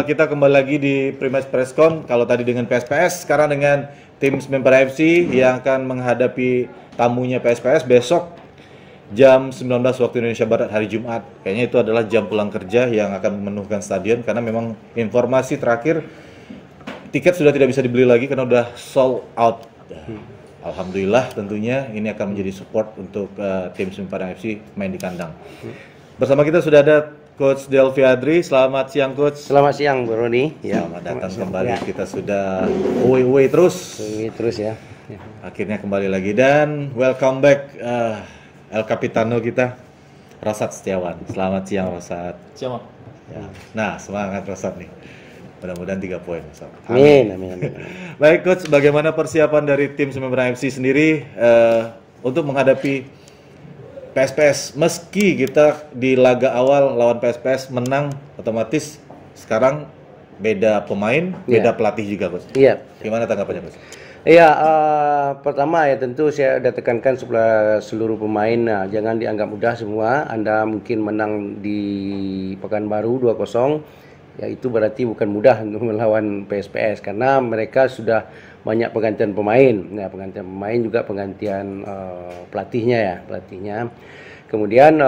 Kita kembali lagi di Pre-Match Presscon. Kalau tadi dengan PSPS, sekarang dengan tim Semenpala FC yang akan menghadapi tamunya PSPS besok jam 19 waktu Indonesia Barat hari Jumat. Kayaknya itu adalah jam pulang kerja yang akan memenuhkan stadion karena memang informasi terakhir tiket sudah tidak bisa dibeli lagi karena udah sold out. Alhamdulillah tentunya ini akan menjadi support untuk tim Semenpala FC main di kandang. Bersama kita sudah ada Coach Delvi Adri. Selamat siang Coach. Selamat siang Bro Roni. Ya, selamat datang kembali. Ya. Kita sudah away terus. Away terus ya. Akhirnya kembali lagi dan welcome back El Capitano kita Rosat Setiawan. Selamat siang Rosat. Siang. Ya. Nah, semangat Rosat nih. Mudah-mudahan 3 poin. Amin. Baik Coach, bagaimana persiapan dari tim Semenpala FC sendiri untuk menghadapi PSPS? Meski kita di laga awal lawan PSPS menang, otomatis sekarang beda pemain, beda pelatih juga Coach. Iya. Gimana tanggapannya Coach? Iya, pertama ya tentu saya sudah tekankan seluruh pemain, jangan dianggap mudah semua. Anda mungkin menang di Pekanbaru 2-0, ya itu berarti bukan mudah untuk melawan PSPS karena mereka sudah banyak penggantian pemain. Nah, penggantian pemain juga penggantian pelatihnya. Kemudian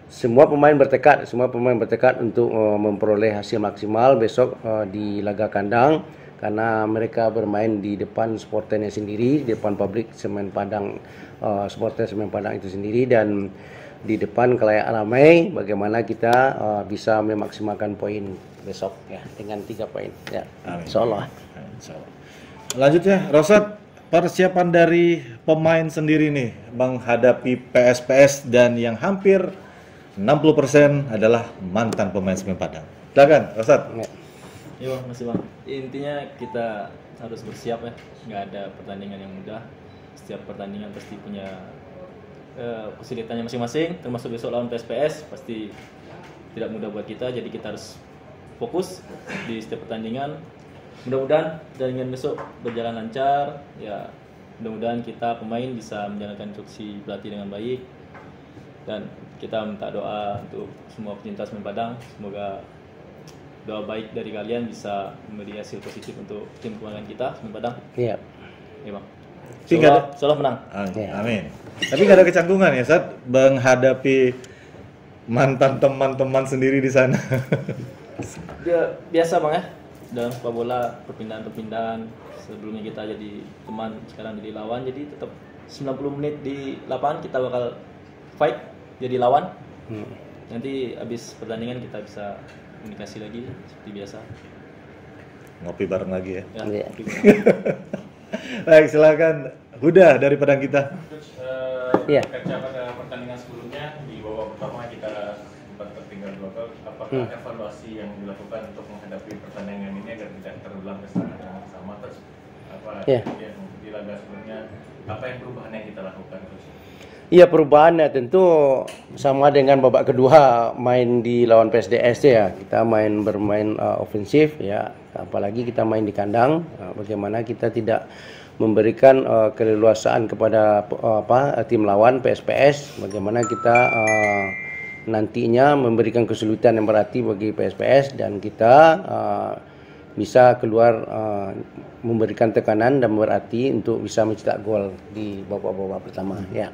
semua pemain bertekad untuk memperoleh hasil maksimal besok di laga kandang karena mereka bermain di depan supporternya sendiri, di depan publik Semen Padang, supporter Semen Padang itu sendiri dan di depan khalayak ramai. Bagaimana kita bisa memaksimalkan poin besok ya dengan 3 poin ya. Insyaallah. Selanjutnya, Rosat, persiapan dari pemain sendiri nih menghadapi PSPS dan yang hampir 60% adalah mantan pemain Semen Padang. Silakan, Rosat. Iya Bang, masih Bang. Intinya kita harus bersiap ya. Nggak ada pertandingan yang mudah. Setiap pertandingan pasti punya kesulitannya masing-masing. Termasuk besok lawan PSPS pasti tidak mudah buat kita. Jadi kita harus fokus di setiap pertandingan. Mudah-mudahan pertandingan besok berjalan lancar. Ya, mudah-mudahan kita pemain bisa menjalankan instruksi pelatih dengan baik. Dan kita minta doa untuk semua pecinta Semen Padang. Semoga doa baik dari kalian bisa memberi hasil positif untuk tim kebanggaan kita Semen Padang. Iya. Iya Bang. Salah menang. Amin. Tapi nggak ada kecanggungan ya saat menghadapi mantan teman-teman sendiri di sana. Biasa Bang ya. Dalam sepak bola perpindahan-perpindahan, sebelumnya kita jadi teman, sekarang jadi lawan, jadi tetap 90 menit di lapangan kita bakal fight jadi lawan. Nanti habis pertandingan kita bisa komunikasi lagi seperti biasa. Ngopi bareng lagi ya. Ngopi bareng. Baik, silakan Huda dari Padang kita. Kaca pada pertandingan sebelumnya di babak pertama kita sempat tertinggal 2 gol. Apakah evaluasi yang dilakukan untuk menghadapi pertandingan ini agar tidak terulang kesalahan yang sama terus yang di laga sebelumnya, apa yang perubahan yang kita lakukan terus? Iya, perubahannya tentu sama dengan babak kedua main di lawan PSDS ya. Kita bermain ofensif ya, apalagi kita main di kandang. Bagaimana kita tidak memberikan keleluasaan kepada tim lawan PSPS, bagaimana kita nantinya memberikan kesulitan yang berarti bagi PSPS dan kita bisa keluar memberikan tekanan dan berarti untuk bisa mencetak gol di babak-babak pertama ya.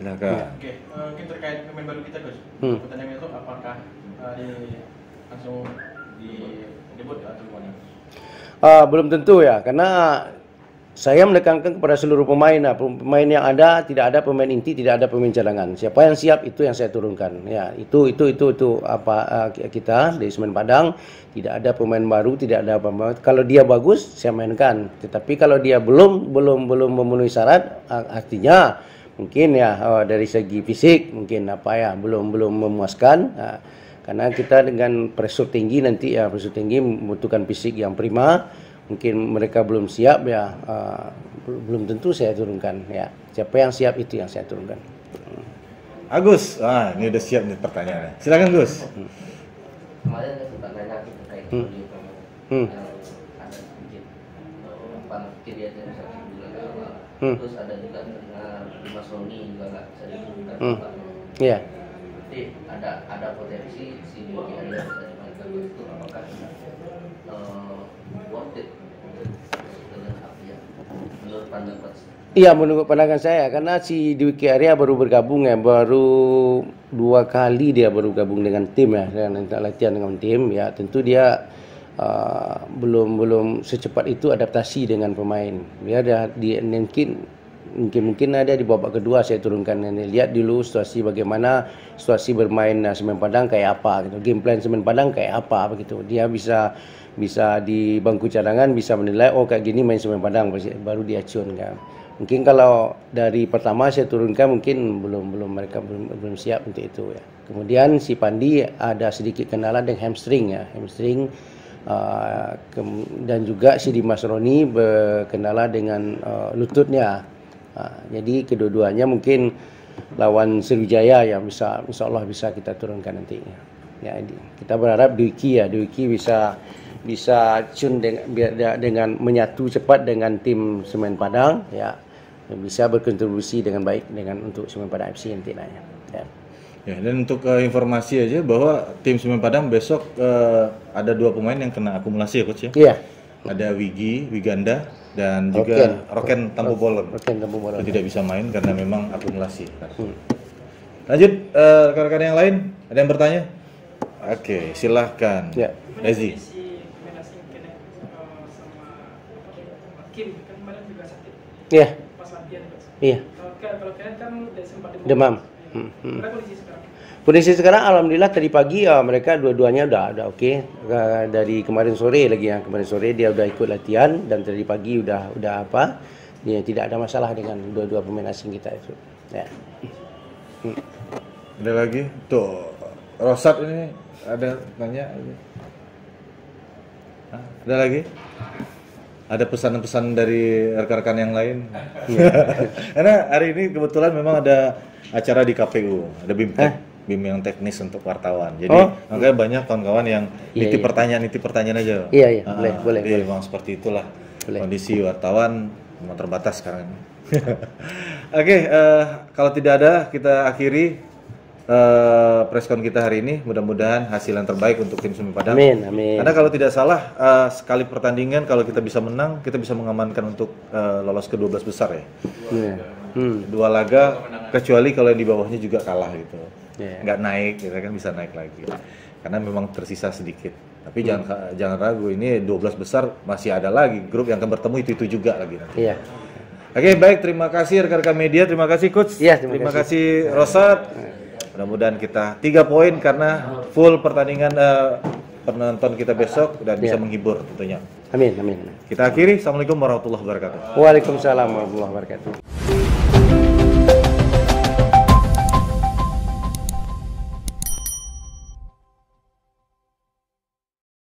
Silakan. Oke, mungkin terkait pemain baru kita Coach. Pertandingan itu apakah langsung di debut atau gimana? Belum tentu ya, karena saya menekankan kepada seluruh pemain. Pemain yang ada, tidak ada pemain inti, tidak ada pemain cadangan. Siapa yang siap itu yang saya turunkan. Ya, itu apa kita di Semen Padang tidak ada pemain baru, tidak ada pemain. Kalau dia bagus, saya mainkan. Tetapi kalau dia belum memenuhi syarat, artinya mungkin ya dari segi fisik mungkin belum memuaskan. Karena kita dengan pressure tinggi nanti ya, pressure tinggi membutuhkan fisik yang prima. Mungkin mereka belum siap ya, belum tentu saya turunkan ya. Siapa yang siap itu yang saya turunkan. Agus, ini udah siap nih pertanyaannya. Silakan Gus. Kemarin saya sempat nanya terkait video ada sedikit mungkin dia terus juga awal. Terus ada juga mendengar Mas Roni juga nggak bisa diturunkan. Iya. Berarti ada potensi si Dwiki Arya bisa dimainkan itu, apakah worth it dengan Apia menurut pandangan coach? Iya, menurut pandangan saya, karena si Dwiki Arya baru bergabung ya, baru 2 kali dia baru gabung dengan tim ya, dan latihan dengan tim ya, tentu dia belum secepat itu adaptasi dengan pemain. Dia mungkin ada di babak kedua saya turunkan ini. Lihat dulu situasi bermain Semen Padang kayak apa gitu. Game plan Semen Padang kayak apa begitu. Dia bisa di bangku cadangan bisa menilai kayak gini main Semen Padang, baru dia cun kan. Mungkin kalau dari pertama saya turunkan mungkin mereka belum siap untuk itu ya. Kemudian si Pandi ada sedikit kendala dengan hamstring ya, dan juga si Dimas Roni berkendala dengan lututnya. Jadi kedua-duanya mungkin lawan Sriwijaya ya insya Allah bisa kita turunkan nantinya. Ya, kita berharap Dwiki bisa tune dengan menyatu cepat dengan tim Semen Padang ya, bisa berkontribusi dengan baik untuk Semen Padang FC nantinya. Ya. Ya, dan untuk informasi aja bahwa tim Semen Padang besok ada 2 pemain yang kena akumulasi ya coach ya. Iya. Ada Wiganda dan juga Roken Tampu Bolon. Tidak bisa main karena memang akumulasi. Lanjut rekan-rekan yang lain, ada yang bertanya? Oke, silahkan. Ya. Ezi. Kim kan kemarin juga sakit. Iya. Pas latihan. Iya. Kalau kalian kan udah sempat Demam. Berapa kondisi sekarang? Kondisi sekarang alhamdulillah tadi pagi mereka dua-duanya udah oke. Dari kemarin sore lagi ya. Kemarin sore dia udah ikut latihan dan tadi pagi udah apa? Dia tidak ada masalah dengan dua pemain asing kita itu. Ya. Ada lagi? Tuh, Rosat ini ada nanya. Ada lagi? Ada pesan-pesan dari rekan-rekan yang lain? Karena hari ini kebetulan memang ada acara di KPU, ada BIM yang teknis untuk wartawan. Jadi makanya banyak kawan-kawan yang nitip pertanyaan aja. Iya, boleh. Memang seperti itulah kondisi wartawan memang terbatas sekarang. Oke, kalau tidak ada kita akhiri preskon kita hari ini. Mudah-mudahan hasil yang terbaik untuk tim Semen Padang. Amin. Karena kalau tidak salah sekali pertandingan kalau kita bisa menang, kita bisa mengamankan untuk lolos ke 12 besar ya. 2 laga, kecuali kalau yang di bawahnya juga kalah gitu. Nggak naik, kita kan bisa naik lagi. Karena memang tersisa sedikit. Tapi jangan ragu, ini 12 besar masih ada lagi grup yang akan bertemu itu juga lagi nanti. Iya. Oke, baik, terima kasih rekan-rekan media, terima kasih coach. Iya, terima kasih Rosat. Mudah-mudahan kita 3 poin karena full pertandingan penonton kita besok dan bisa menghibur tentunya. Amin. Kita akhiri. Assalamualaikum warahmatullahi wabarakatuh. Waalaikumsalam warahmatullahi wabarakatuh.